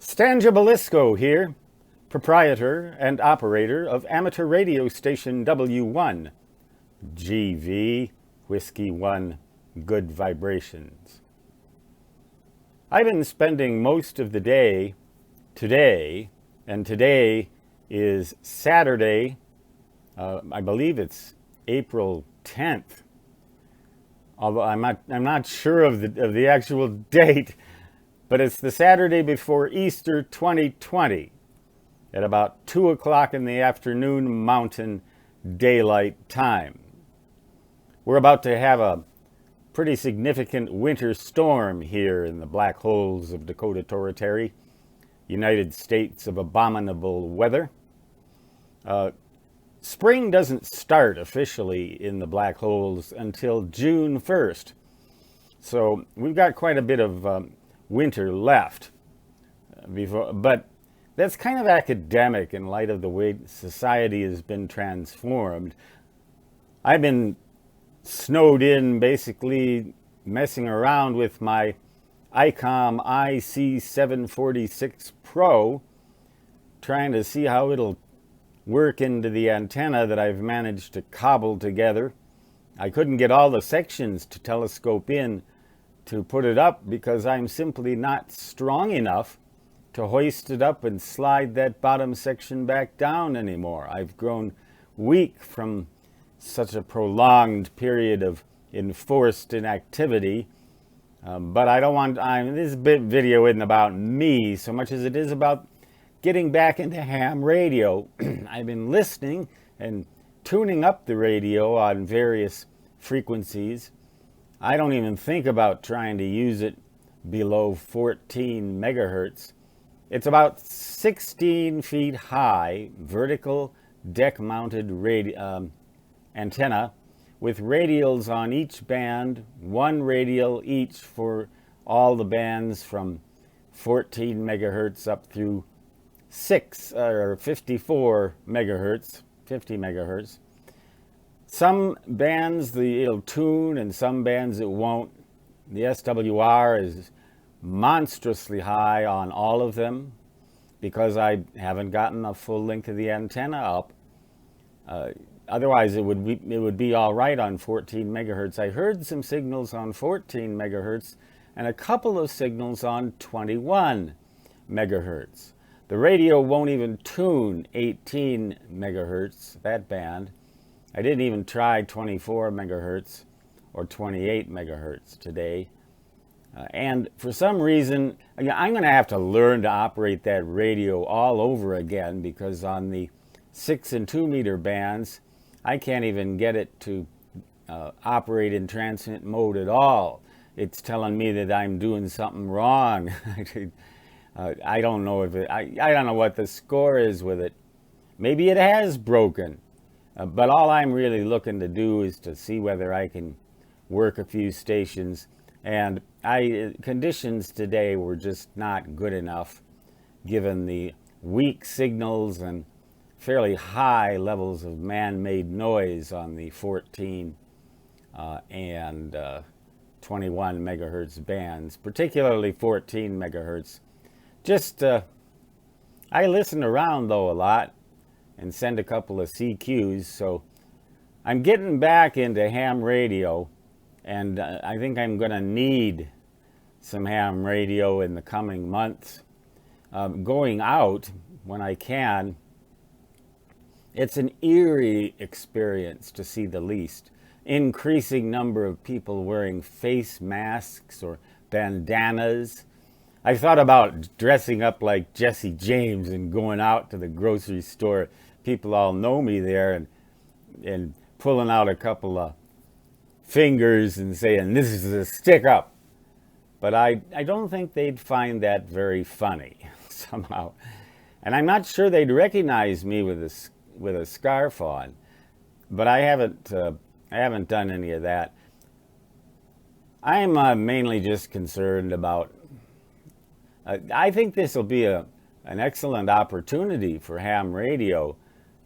Stan Jabalisco here, proprietor and operator of amateur radio station W1, GV, Whiskey 1, Good Vibrations. I've been spending most of the day today, and today is Saturday, I believe it's April 10th, although I'm not sure of the actual date, but it's the Saturday before Easter 2020 at about 2 o'clock in the afternoon Mountain Daylight Time. We're about to have a pretty significant winter storm here in the black holes of Dakota Territory, United States of abominable weather. Spring doesn't start officially in the black holes until June 1st. So we've got quite a bit of winter left before, but that's kind of academic in light of the way society has been transformed. I've been snowed in basically messing around with my ICOM IC746 Pro, trying to see how it'll work into the antenna that I've managed to cobble together. I couldn't get all the sections to telescope in to put it up because I'm simply not strong enough to hoist it up and slide that bottom section back down anymore. I've grown weak from such a prolonged period of enforced inactivity. But I don't want, this video isn't about me so much as it is about getting back into ham radio. I've been listening and tuning up the radio on various frequencies. I don't even think about trying to use it below 14 megahertz. It's about 16 feet high, vertical deck-mounted antenna with radials on each band, one radial each for all the bands from 14 megahertz up through 54 megahertz, 50 megahertz. Some bands it'll tune and some bands it won't. The SWR is monstrously high on all of them because I haven't gotten a full length of the antenna up. Otherwise it would be all right on 14 megahertz. I heard some signals on 14 megahertz and a couple of signals on 21 megahertz. The radio won't even tune 18 megahertz, that band. I didn't even try 24 megahertz or 28 megahertz today. And for some reason, I'm going to have to learn to operate that radio all over again because on the 6 and 2 meter bands, I can't even get it to operate in transmit mode at all. It's telling me that I'm doing something wrong. I don't know if I don't know what the score is with it. Maybe it has broken. But all I'm really looking to do is to see whether I can work a few stations. And conditions today were just not good enough given the weak signals and fairly high levels of man-made noise on the 14 and 21 megahertz bands, particularly 14 megahertz. I listen around though a lot and send a couple of CQs, so I'm getting back into ham radio, and I think I'm going to need some ham radio in the coming months. Going out when I can, it's an eerie experience to see the least. Increasing number of people wearing face masks or bandanas. I thought about dressing up like Jesse James and going out to the grocery store. People all know me there and pulling out a couple of fingers and saying, "This is a stick up." But I don't think they'd find that very funny somehow. And I'm not sure they'd recognize me with a scarf on. But I haven't done any of that. I'm mainly just concerned about I think this will be an excellent opportunity for ham radio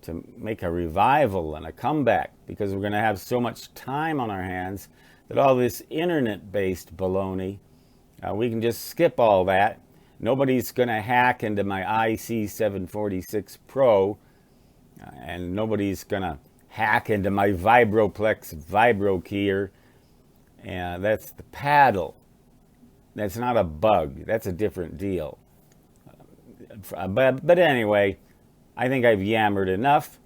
to make a revival and a comeback because we're going to have so much time on our hands that all this internet-based baloney, we can just skip all that Nobody's going to hack into my IC746 Pro, and nobody's going to hack into my Vibroplex Vibro keyer. And that's the paddle. That's not a bug. That's a different deal. But anyway, I think I've yammered enough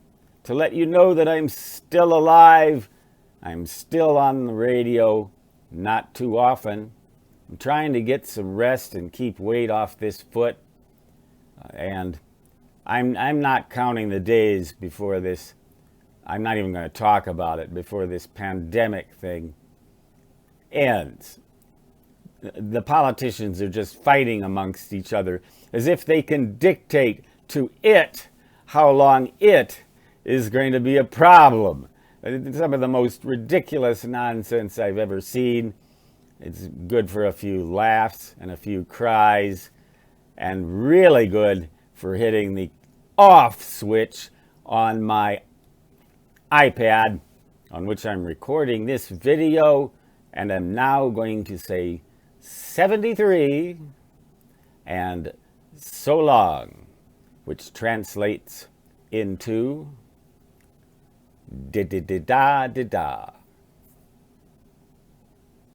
to let you know that I'm still alive. I'm still on the radio, not too often. I'm trying to get some rest and keep weight off this foot. And I'm not counting the days before this. I'm not even going to talk about it before this pandemic thing ends. The politicians are just fighting amongst each other as if they can dictate to it how long it is going to be a problem. It's some of the most ridiculous nonsense I've ever seen. It's good for a few laughs and a few cries, and really good for hitting the off switch on my iPad, on which I'm recording this video, and I'm now going to say 73 and so long, which translates into da-da-da-da-da-da.